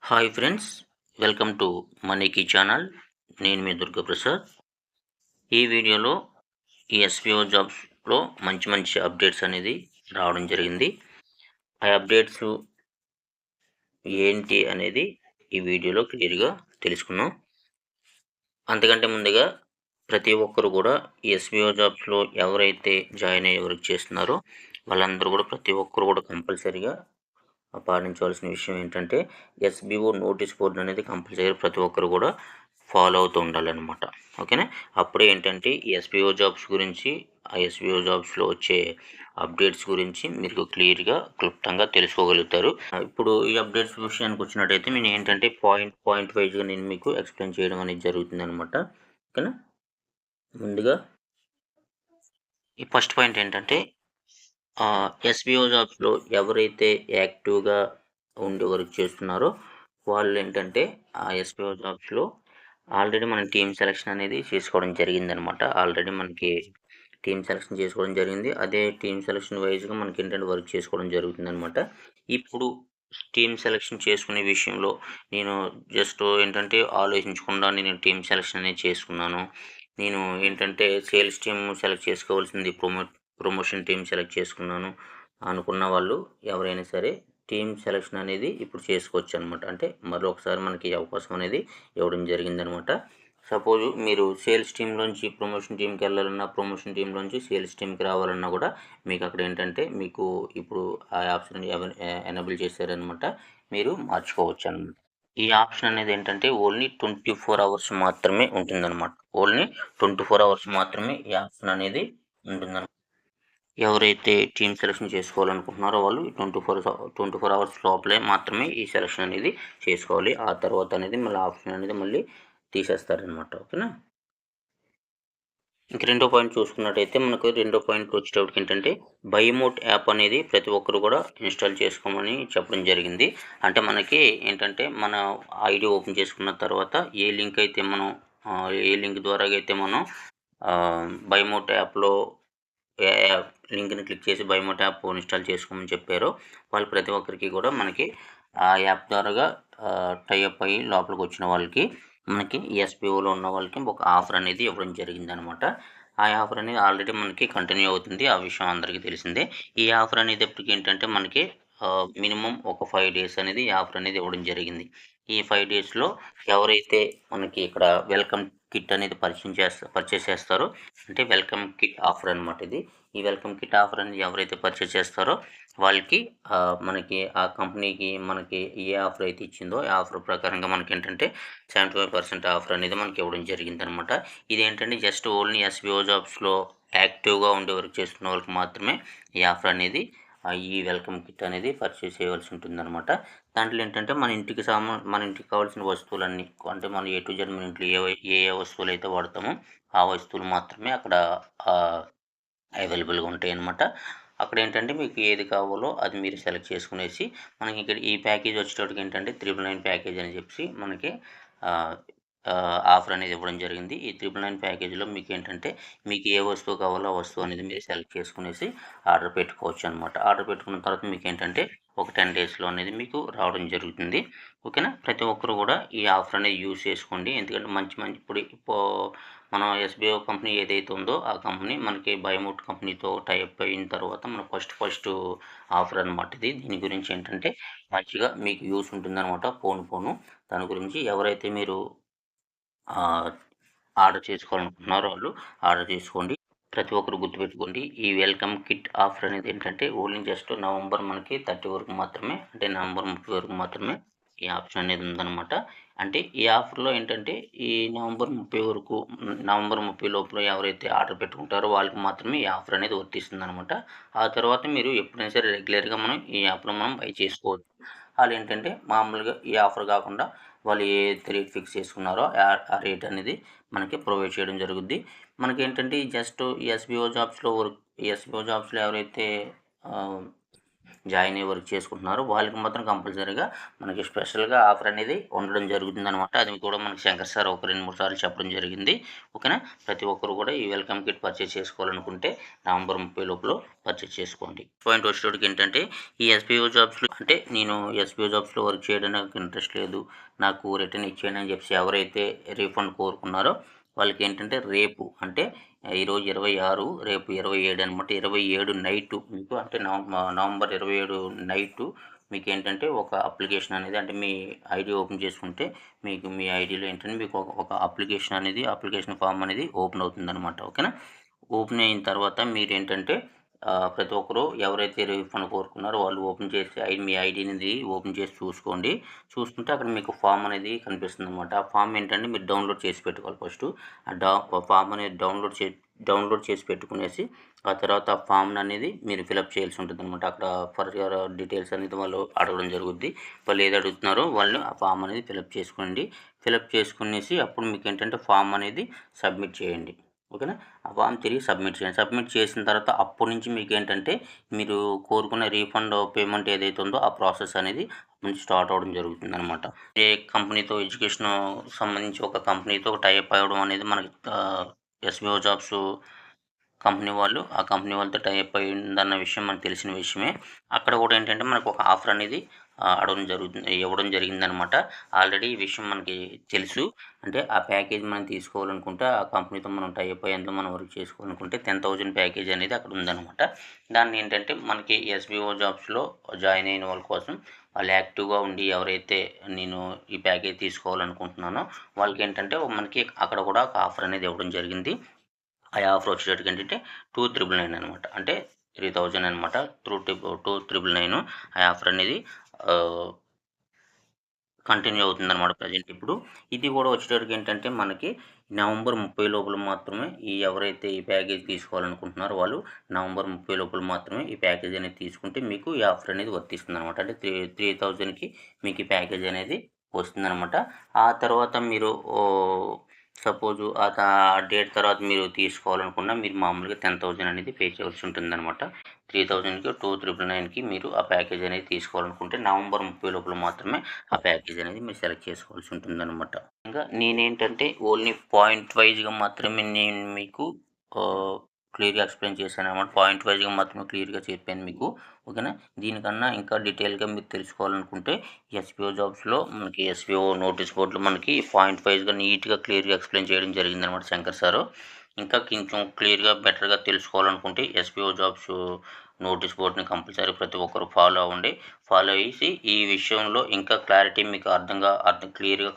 Hi friends, welcome to మనీకి channel. నేను మీ దుర్గాప్రసాద్. ఈ వీడియోలో ఈ ఎస్పీఓ జాబ్స్లో మంచి మంచి అప్డేట్స్ అనేది రావడం జరిగింది. ఆ అప్డేట్స్ ఏంటి అనేది ఈ వీడియోలో క్లియర్గా తెలుసుకుందాం. అంతకంటే ముందుగా ప్రతి ఒక్కరు కూడా ఈ ఎస్బీఓ జాబ్స్లో ఎవరైతే జాయిన్ అయ్యే వర్క్ చేస్తున్నారో వాళ్ళందరూ కూడా ప్రతి ఒక్కరు కూడా కంపల్సరీగా పాటించవలసిన విషయం ఏంటంటే ఎస్బీఓ నోటీస్ బోర్డు అనేది కంపల్సరీ ప్రతి ఒక్కరు కూడా ఫాలో అవుతూ ఉండాలన్నమాట. ఓకేనా? అప్పుడే ఏంటంటే ఈ ఎస్బీఓ జాబ్స్ గురించి, ఆ ఎస్బీఓ జాబ్స్లో వచ్చే అప్డేట్స్ గురించి మీరు క్లియర్గా క్లుప్తంగా తెలుసుకోగలుగుతారు. ఇప్పుడు ఈ అప్డేట్స్ విషయానికి వచ్చినట్టయితే నేను ఏంటంటే పాయింట్ వైజ్గా నేను మీకు ఎక్స్ప్లెయిన్ చేయడం అనేది జరుగుతుంది అనమాట. ఓకేనా? ముందుగా ఈ ఫస్ట్ పాయింట్ ఏంటంటే ఎస్బీఓ జాబ్స్లో ఎవరైతే యాక్టివ్గా ఉండి వర్క్ చేస్తున్నారో వాళ్ళు ఏంటంటే ఆ ఎస్బీఓ జాబ్స్లో ఆల్రెడీ మనం టీమ్ సెలెక్షన్ అనేది చేసుకోవడం జరిగిందనమాట. ఆల్రెడీ మనకి టీమ్ సెలెక్షన్ చేసుకోవడం జరిగింది. అదే టీమ్ సెలెక్షన్ వైజ్గా మనకి ఏంటంటే వర్క్ చేసుకోవడం జరుగుతుందనమాట. ఇప్పుడు టీమ్ సెలెక్షన్ చేసుకునే విషయంలో నేను జస్ట్ ఏంటంటే ఆలోచించకుండా నేను టీమ్ సెలెక్షన్ అనేది చేసుకున్నాను. నేను ఏంటంటే సేల్స్ టీమ్ సెలెక్ట్ చేసుకోవాల్సింది ప్రమోషన్ టీమ్ సెలెక్ట్ చేసుకున్నాను అనుకున్న వాళ్ళు ఎవరైనా సరే టీమ్ సెలెక్షన్ అనేది ఇప్పుడు చేసుకోవచ్చు అనమాట. అంటే మరొకసారి మనకి అవకాశం అనేది ఇవ్వడం జరిగిందనమాట. సపోజ్ మీరు సేల్స్ టీంలోంచి ప్రమోషన్ టీంకి వెళ్ళాలన్నా, ప్రమోషన్ టీంలోంచి సేల్స్ టీంకి రావాలన్నా కూడా మీకు అక్కడ ఏంటంటే మీకు ఇప్పుడు ఆ ఆప్షన్ ఎనేబుల్ చేశారనమాట. మీరు మార్చుకోవచ్చు అనమాట. ఈ ఆప్షన్ అనేది ఏంటంటే ఓన్లీ 24 అవర్స్ మాత్రమే ఉంటుందన్నమాట. ఓన్లీ 24 అవర్స్ మాత్రమే ఈ ఆప్షన్ అనేది ఉంటుందన్నమాట. ఎవరైతే టీమ్ సెలెక్షన్ చేసుకోవాలనుకుంటున్నారో వాళ్ళు 24 అవర్స్ లోపలే మాత్రమే ఈ సెలెక్షన్ అనేది చేసుకోవాలి. ఆ తర్వాత అనేది మళ్ళీ ఆప్షన్ అనేది మళ్ళీ తీసేస్తారనమాట. ఓకేనా? ఇంక రెండో పాయింట్ చూసుకున్నట్టయితే మనకు రెండో పాయింట్ వచ్చేటప్పటికి ఏంటంటే బైమోట్ యాప్ అనేది ప్రతి ఒక్కరు కూడా ఇన్స్టాల్ చేసుకోమని చెప్పడం జరిగింది. అంటే మనకి ఏంటంటే మన ఐడి ఓపెన్ చేసుకున్న తర్వాత ఏ లింక్ అయితే మనం ఏ లింక్ ద్వారా అయితే మనం బైమోట్ యాప్లో లింక్ని క్లిక్ చేసి బైమోట్ యాప్ ఇన్స్టాల్ చేసుకోమని చెప్పారో వాళ్ళు ప్రతి ఒక్కరికి కూడా మనకి ఆ యాప్ ద్వారాగా టైఅప్ అయ్యి లోపలికి వచ్చిన వాళ్ళకి మనకి ఎస్బీఓలో ఉన్న వాళ్ళకి ఒక ఆఫర్ అనేది ఇవ్వడం జరిగిందనమాట. ఆ ఆఫర్ అనేది ఆల్రెడీ మనకి కంటిన్యూ అవుతుంది. ఆ విషయం అందరికీ తెలిసిందే. ఈ ఆఫర్ అనేది ఎప్పటికి ఏంటంటే మనకి మినిమం ఒక 5 డేస్ అనేది ఈ ఆఫర్ అనేది ఇవ్వడం జరిగింది. ఈ 5 డేస్‌లో ఎవరైతే మనకి ఇక్కడ వెల్కమ్ కిట్ అనేది పర్చేస్ చేస్తారో అంటే వెల్కమ్ కిట్ ఆఫర్ అనమాట ఇది. ఈ వెల్కమ్ కిట్ ఆఫర్ అనేది ఎవరైతే పర్చేస్ చేస్తారో వాళ్ళకి మనకి ఆ కంపెనీకి మనకి ఏ ఆఫర్ అయితే ఇచ్చిందో ఆ ఆఫర్ ప్రకారంగా మనకేంటంటే 75% ఆఫర్ అనేది మనకి ఇవ్వడం జరిగిందనమాట. ఇదేంటంటే జస్ట్ ఓన్లీ ఎస్బీఓ జాబ్స్‌లో యాక్టివ్‌గా ఉండి వర్క్ చేస్తున్న వాళ్ళకి మాత్రమే ఈ ఆఫర్ అనేది ఈ వెల్కమ్ కిట్ అనేది పర్చేస్ చేయవలసి ఉంటుందనమాట. దాంట్లో ఏంటంటే మన ఇంటికి కావాల్సిన వస్తువులన్నీ అంటే మనం ఏ టు జెడ్ మన ఇంట్లో ఏ ఏ వస్తువులైతే వాడతామో ఆ వస్తువులు మాత్రమే అక్కడ అవైలబుల్‌గా ఉంటాయన్నమాట. అక్కడేంటంటే మీకు ఏది కావాలో అది మీరు సెలెక్ట్ చేసుకునేసి మనకి ఇక్కడ ఈ ప్యాకేజ్ వచ్చేటప్పటికి ఏంటంటే 999 ప్యాకేజ్ అని చెప్పేసి మనకి ఆహ్, ఆఫర్ అనేది ఇవ్వడం జరిగింది. ఈ 999 ప్యాకేజ్‌లో మీకేంటంటే మీకు ఏ వస్తువు కావాలో ఆ వస్తువు అనేది మీరు సెలెక్ట్ చేసుకునేసి ఆర్డర్ పెట్టుకోవచ్చనమాట. ఆర్డర్ పెట్టుకున్న తర్వాత మీకేంటంటే ఒక 10 డేస్‌లో అనేది మీకు రావడం జరుగుతుంది. ఓకేనా? ప్రతి ఒక్కరు కూడా ఈ ఆఫర్ అనేది యూజ్ చేసుకోండి. ఎందుకంటే మంచి మంచి మనం ఎస్బీఓ కంపెనీ ఏదైతే ఉందో ఆ కంపెనీ మనకి బయోమోట్ కంపెనీతో టైఅప్ అయిన తర్వాత మన ఫస్ట్ ఆఫర్ అనమాట ఇది. దీని గురించి ఏంటంటే మంచిగా మీకు యూజ్ ఉంటుందనమాట. దాని గురించి ఎవరైతే మీరు ఆర్డర్ చేసుకోవాలనుకుంటున్నారో వాళ్ళు ఆర్డర్ చేసుకోండి. ప్రతి ఒక్కరు గుర్తుపెట్టుకోండి. ఈ వెల్కమ్ కిట్ ఆఫర్ అనేది ఏంటంటే ఓన్లీ జస్ట్ నవంబర్ మనకి 30 వరకు మాత్రమే అంటే నవంబర్ 30 వరకు మాత్రమే ఈ ఆప్షన్ అనేది ఉందనమాట. అంటే ఈ ఆఫర్‌లో ఏంటంటే ఈ నవంబర్ 30 లోపల ఎవరైతే ఆర్డర్ పెట్టుకుంటారో వాళ్ళకి మాత్రమే ఈ ఆఫర్ అనేది వర్తిస్తుందనమాట. ఆ తర్వాత మీరు ఎప్పుడైనా సరే రెగ్యులర్‌గా మనం ఈ యాప్‌లో మనం బై చేసుకోవచ్చు. ఆళ్ళేంటంటే మామూలుగా ఈ ఆఫర్ కాకుండా వాళ్ళు ఏదైతే రేట్ ఫిక్స్ చేసుకున్నారో ఆ రేట్ అనేది మనకి ప్రొవైడ్ చేయడం జరుగుద్ది. మనకేంటంటే జస్ట్ ఎస్బీఓ జాబ్స్‌లో ఎవరైతే ఆహ్, జాయిన్ అయ్యి వర్క్ చేసుకుంటున్నారో వాళ్ళకి మాత్రం కంపల్సరీగా మనకి స్పెషల్గా ఆఫర్ అనేది ఉండడం జరుగుతుందనమాట. అది కూడా మనకి శంకర్ సార్ ఒక 2, 3 సార్లు చెప్పడం జరిగింది. ఓకేనా. ప్రతి ఒక్కరు కూడా ఈ వెల్కమ్ కిట్ పర్చేస్ చేసుకోవాలనుకుంటే నవంబర్ 30 లోపల పర్చేస్ చేసుకోండి. పాయింట్ వచ్చేటప్పటికి ఏంటంటే ఈ ఎస్బీఓ జాబ్స్లో అంటే నేను ఎస్బీఓ జాబ్స్లో వర్క్ చేయడం నాకు ఇంట్రెస్ట్ లేదు, నాకు రిటర్న్ ఇచ్చేయండి అని చెప్పి ఎవరైతే రీఫండ్ కోరుకున్నారో వాళ్ళకి ఏంటంటే రేపు అంటే ఈరోజు 26, రేపు 27 అనమాట. 27 నైటు మీకు అంటే నవంబర్ 27 నైటు మీకు ఏంటంటే ఒక అప్లికేషన్ అనేది అంటే మీ ఐడి ఓపెన్ చేసుకుంటే మీకు మీ ఐడిలో ఏంటంటే మీకు ఒక అప్లికేషన్ ఫామ్ అనేది ఓపెన్ అవుతుందన్నమాట. ఓకేనా. ఓపెన్ అయిన తర్వాత మీరేంటంటే ప్రతి ఒక్కరు ఎవరైతే రీఫండ్ కోరుకున్నారో వాళ్ళు ఓపెన్ చేసి మీ ఐడి అనేది ఓపెన్ చేసి చూసుకోండి. చూసుకుంటే అక్కడ మీకు ఫామ్ అనేది కనిపిస్తుందన్నమాట. ఆ ఫామ్ ఏంటంటే మీరు డౌన్లోడ్ చేసి పెట్టుకోవాలి ఫస్టు. ఫామ్ అనేది డౌన్లోడ్ చేసి పెట్టుకునేసి ఆ తర్వాత ఆ ఫామ్‌ని అనేది మీరు ఫిలప్ చేయాల్సి ఉంటుందన్నమాట. అక్కడ ఫర్దర్ డీటెయిల్స్ అనేది వాళ్ళు అడగడం జరుగుద్ది. వాళ్ళు ఏది అడుగుతున్నారో వాళ్ళు ఆ ఫామ్ అనేది ఫిలప్ చేసుకోండి. ఫిలప్ చేసుకునేసి అప్పుడు మీకేంటంటే ఫామ్ అనేది సబ్మిట్ చేయండి. ఓకేనా. ఆ ఫామ్ తిరిగి సబ్మిట్ చేయండి. సబ్మిట్ చేసిన తర్వాత అప్పటి నుంచి మీకేంటంటే మీరు కోరుకున్న రీఫండ్ పేమెంట్ ఏదైతే ఉందో ఆ ప్రాసెస్ అనేది అప్పటి నుంచి స్టార్ట్ అవ్వడం జరుగుతుందనమాట. ఏ కంపెనీతో ఎడ్యుకేషన్ సంబంధించి ఒక కంపెనీతో టైఅప్ అవ్వడం అనేది మనకి ఎస్బీఓ జాబ్స్ కంపెనీ వాళ్ళు ఆ కంపెనీ వాళ్ళతో టైఅప్ అయిందన్న విషయం మనకు తెలిసిన విషయమే. అక్కడ కూడా ఏంటంటే మనకు ఒక ఆఫర్ అనేది ఇవ్వడం జరిగిందనమాట. ఆల్రెడీ ఈ విషయం మనకి తెలుసు. అంటే ఆ ప్యాకేజ్ మనం తీసుకోవాలనుకుంటే ఆ కంపెనీతో మనం టైఅప్ అయ్యేందుకు మనం వర్క్ చేసుకోవాలనుకుంటే 10,000 ప్యాకేజ్ అనేది అక్కడ ఉందనమాట. దాన్ని ఏంటంటే మనకి ఎస్బీఓ జాబ్స్‌లో జాయిన్ అయిన వాళ్ళ కోసం వాళ్ళు యాక్టివ్‌గా ఉండి ఎవరైతే నేను ఈ ప్యాకేజ్ తీసుకోవాలనుకుంటున్నానో వాళ్ళకేంటంటే మనకి అక్కడ కూడా ఒక ఆఫర్ అనేది ఇవ్వడం జరిగింది. ఆ ఆఫర్ వచ్చేటప్పటికి ఏంటంటే 2,999 అనమాట. అంటే 3,000 అనమాట. 2,999 ఆ ఆఫర్ అనేది ఆహ్, కంటిన్యూ అవుతుందనమాట ప్రెజెంట్ ఇప్పుడు. ఇది కూడా వచ్చేటప్పటికి ఏంటంటే మనకి నవంబర్ 30 లోపల మాత్రమే ఎవరైతే ఈ ప్యాకేజ్ తీసుకోవాలనుకుంటున్నారో వాళ్ళు నవంబర్ 30 లోపల మాత్రమే ఈ ప్యాకేజ్ అనేది తీసుకుంటే మీకు ఈ ఆఫర్ అనేది వర్తిస్తుందనమాట. అంటే 3,000కి మీకు ఈ ప్యాకేజ్ అనేది వస్తుందనమాట. ఆ తర్వాత మీరు సపోజు ఆ డేట్ తర్వాత మీరు తీసుకోవాలనుకున్న మీరు మామూలుగా 10,000 అనేది పే చేయవలసి ఉంటుందనమాట. 3,000కి 2,999కి మీరు ఆ ప్యాకేజ్ అనేది తీసుకోవాలనుకుంటే నవంబర్ 30 లోపల మాత్రమే ఆ ప్యాకేజ్ అనేది మీరు సెలెక్ట్ చేసుకోవాల్సి ఉంటుందనమాట. ఇంకా నేనేంటంటే ఓన్లీ పాయింట్ వైస్‌గా మాత్రమే నేను మీకు క్లియర్‌గా ఎక్స్‌ప్లెయిన్ చేశాననమాట. పాయింట్ వైస్‌గా మాత్రమే క్లియర్‌గా చెప్పాను మీకు. ఓకేనా. దీనికన్నా ఇంకా డీటెయిల్‌గా మీరు తెలుసుకోవాలనుకుంటే ఎస్బీఓ జాబ్స్‌లో మనకి ఎస్బీఓ నోటీస్ బోర్డ్‌లో మనకి పాయింట్ వైస్‌గా నీట్‌గా క్లియర్‌గా ఎక్స్‌ప్లెయిన్ చేయడం జరిగిందనమాట శంకర్ సారు. ఇంకా కొంచెం క్లియర్‌గా బెటర్‌గా తెలుసుకోవాలనుకుంటే ఎస్బీఓ జాబ్స్ నోటీస్ బోర్డ్‌ని కంపల్సరీ ప్రతి ఒక్కరు ఫాలో అవ్వండి. ఫాలో అయ్యేసి ఈ విషయంలో ఇంకా క్లారిటీ మీకు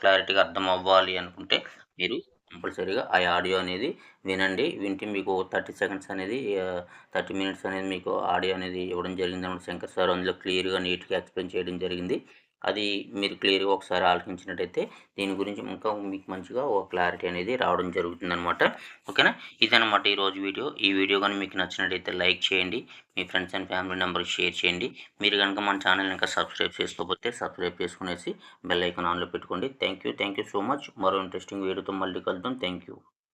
క్లారిటీగా అర్థం అవ్వాలి అనుకుంటే మీరు కంపల్సరీగా ఆ ఆడియో అనేది వినండి. వింటే మీకు 30 సెకండ్స్ అనేది 30 మినిట్స్ అనేది మీకు ఆడియో అనేది ఇవ్వడం జరిగిందనమాట శంకర్ సార్. అందులో క్లియర్‌గా నీట్‌గా ఎక్స్‌ప్లెయిన్ చేయడం జరిగింది. అది మీరు క్లియర్‌గా ఒకసారి ఆలకించినట్టయితే దీని గురించి ఇంకా మీకు మంచిగా ఒక క్లారిటీ అనేది రావడం జరుగుతుందనమాట. ఓకేనా. ఇదనమాట ఈరోజు వీడియో. ఈ వీడియో గాని మీకు నచ్చినట్టయితే లైక్ చేయండి. మీ ఫ్రెండ్స్ అండ్ ఫ్యామిలీ మెంబర్స్‌కి షేర్ చేయండి. మీరు గనుక మన ఛానెల్‌ని ఇంకా సబ్స్క్రైబ్ చేసుకోకపోతే సబ్స్క్రైబ్ చేసుకునేసి బెల్ ఐకాన్ ఆన్‌లో పెట్టుకోండి. Thank you so much. మరో ఇంట్రెస్టింగ్ వీడియోతో మళ్ళీ కలుద్దాం. Thank you.